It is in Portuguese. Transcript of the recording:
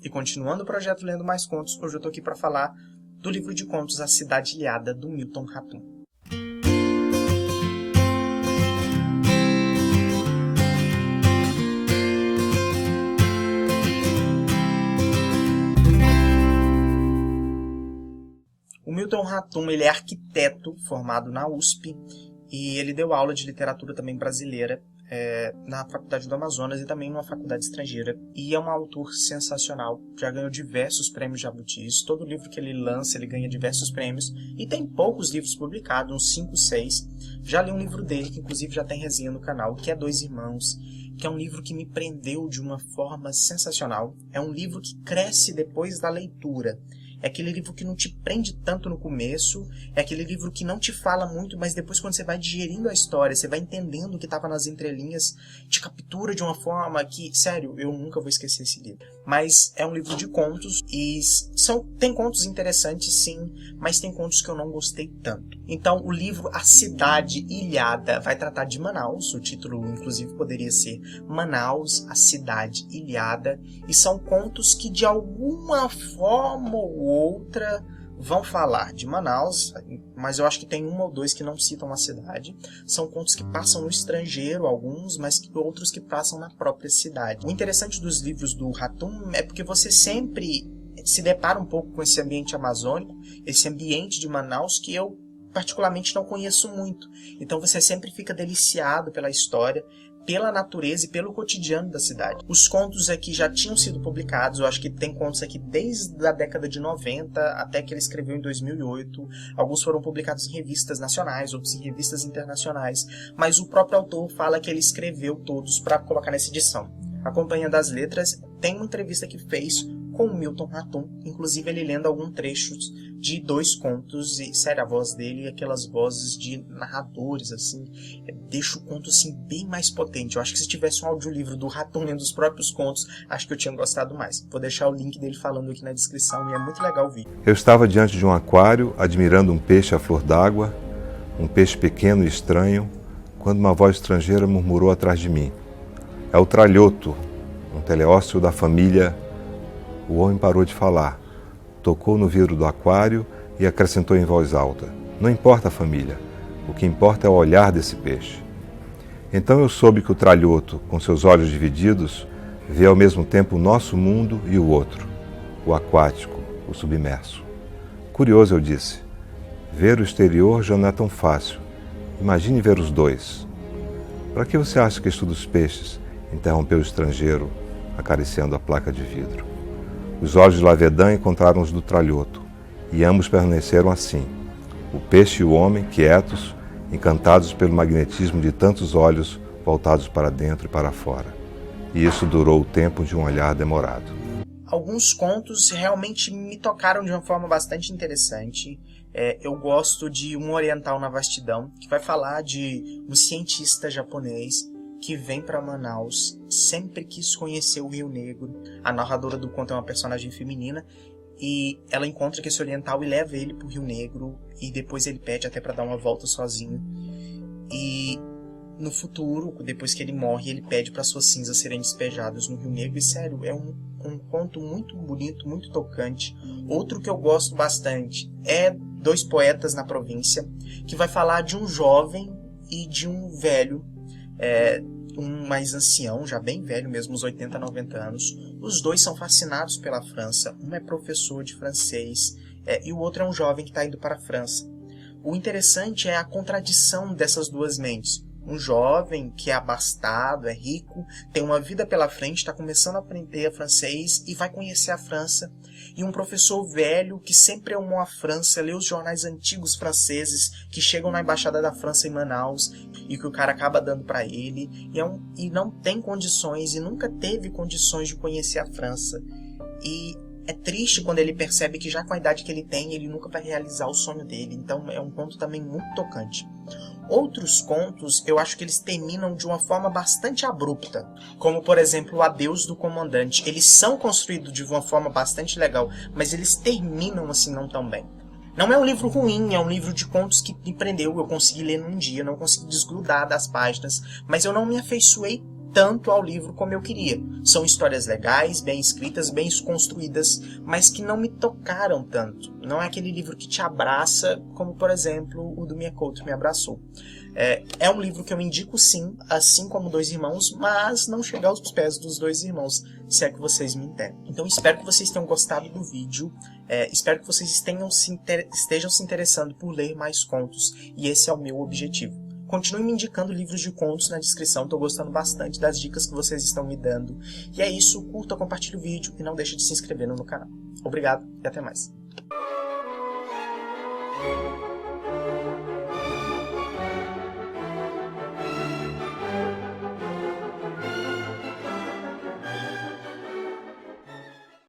E continuando o projeto Lendo Mais Contos, hoje eu estou aqui para falar do livro de contos A Cidade Ilhada, do Milton Ratum. O Milton Ratum, ele é arquiteto formado na USP e ele deu aula de literatura também brasileira na Faculdade do Amazonas e também numa faculdade estrangeira. E é um autor sensacional, já ganhou diversos prêmios Jabutis. Todo livro que ele lança, ele ganha diversos prêmios. E tem poucos livros publicados, uns 5, 6. Já li um livro dele, que inclusive já tem resenha no canal, que é Dois Irmãos, que é um livro que me prendeu de uma forma sensacional. É um livro que cresce depois da leitura. É aquele livro que não te prende tanto no começo, é aquele livro que não te fala muito, mas depois quando você vai digerindo a história, você vai entendendo o que estava nas entrelinhas, te captura de uma forma que, sério, eu nunca vou esquecer esse livro. Mas é um livro de contos e tem contos interessantes sim, mas tem contos que eu não gostei tanto. Então o livro A Cidade Ilhada vai tratar de Manaus, o título inclusive poderia ser Manaus, a Cidade Ilhada, e são contos que de alguma forma ou outra vão falar de Manaus, mas eu acho que tem um ou dois que não citam a cidade. São contos que passam no estrangeiro, alguns, mas outros que passam na própria cidade. O interessante dos livros do Ratum é porque você sempre se depara um pouco com esse ambiente amazônico, esse ambiente de Manaus que eu particularmente não conheço muito. Então você sempre fica deliciado pela história, pela natureza e pelo cotidiano da cidade. Os contos aqui já tinham sido publicados, eu acho que tem contos aqui desde a década de 90 até que ele escreveu em 2008. Alguns foram publicados em revistas nacionais, outros em revistas internacionais, mas o próprio autor fala que ele escreveu todos para colocar nessa edição. Acompanhando as letras, tem uma entrevista que fez com o Milton Ratum, inclusive ele lendo alguns trechos de 2 contos, e sério, a voz dele, aquelas vozes de narradores, assim, deixa o conto, assim, bem mais potente. Eu acho que se tivesse um audiolivro do Ratum lendo os próprios contos, acho que eu tinha gostado mais. Vou deixar o link dele falando aqui na descrição, e é muito legal o vídeo. Eu estava diante de um aquário, admirando um peixe à flor d'água, um peixe pequeno e estranho, quando uma voz estrangeira murmurou atrás de mim. É o tralhoto, um teleósteo da família. O homem parou de falar, tocou no vidro do aquário e acrescentou em voz alta: não importa a família, o que importa é o olhar desse peixe. Então eu soube que o tralhoto, com seus olhos divididos, vê ao mesmo tempo o nosso mundo e o outro, o aquático, o submerso. Curioso, eu disse, ver o exterior já não é tão fácil. Imagine ver os dois. Para que você acha que estuda os peixes? Interrompeu o estrangeiro, acariciando a placa de vidro. Os olhos de Lavedan encontraram os do tralhoto, e ambos permaneceram assim, o peixe e o homem, quietos, encantados pelo magnetismo de tantos olhos voltados para dentro e para fora. E isso durou o tempo de um olhar demorado. Alguns contos realmente me tocaram de uma forma bastante interessante. Eu gosto de Um Oriental na Vastidão, que vai falar de um cientista japonês que vem para Manaus, sempre quis conhecer o Rio Negro. A narradora do conto é uma personagem feminina e ela encontra que esse oriental e leva ele para o Rio Negro, e depois ele pede até para dar uma volta sozinho. E no futuro, depois que ele morre, ele pede para suas cinzas serem despejadas no Rio Negro. E sério, é um conto muito bonito, muito tocante. Outro que eu gosto bastante é Dois Poetas na Província, que vai falar de um jovem e de um velho, um mais ancião, já bem velho mesmo, uns 80, 90 anos. Os dois são fascinados pela França. Um é professor de francês e o outro é um jovem que está indo para a França. O interessante é a contradição dessas duas mentes. Um jovem que é abastado, é rico, tem uma vida pela frente, está começando a aprender francês e vai conhecer a França. E um professor velho que sempre amou a França, lê os jornais antigos franceses que chegam na Embaixada da França em Manaus e que o cara acaba dando para ele. E não tem condições e nunca teve condições de conhecer a França. E é triste quando ele percebe que já com a idade que ele tem, ele nunca vai realizar o sonho dele. Então é um conto também muito tocante. Outros contos, eu acho que eles terminam de uma forma bastante abrupta, como por exemplo o Adeus do Comandante. Eles são construídos de uma forma bastante legal, mas eles terminam assim não tão bem. Não é um livro ruim, é um livro de contos que me prendeu, eu consegui ler num dia, não consegui desgrudar das páginas, mas eu não me afeiçoei tanto ao livro como eu queria. São histórias legais, bem escritas, bem construídas, mas que não me tocaram tanto. Não é aquele livro que te abraça, como por exemplo o do Miyakoto me abraçou. É um livro que eu indico sim, assim como Dois Irmãos, mas não chega aos pés dos Dois Irmãos, se é que vocês me entendem. Então espero que vocês tenham gostado do vídeo, espero que vocês estejam se interessando por ler mais contos, e esse é o meu objetivo. Continue me indicando livros de contos na descrição, estou gostando bastante das dicas que vocês estão me dando. E é isso, curta, compartilhe o vídeo e não deixe de se inscrever no canal. Obrigado e até mais.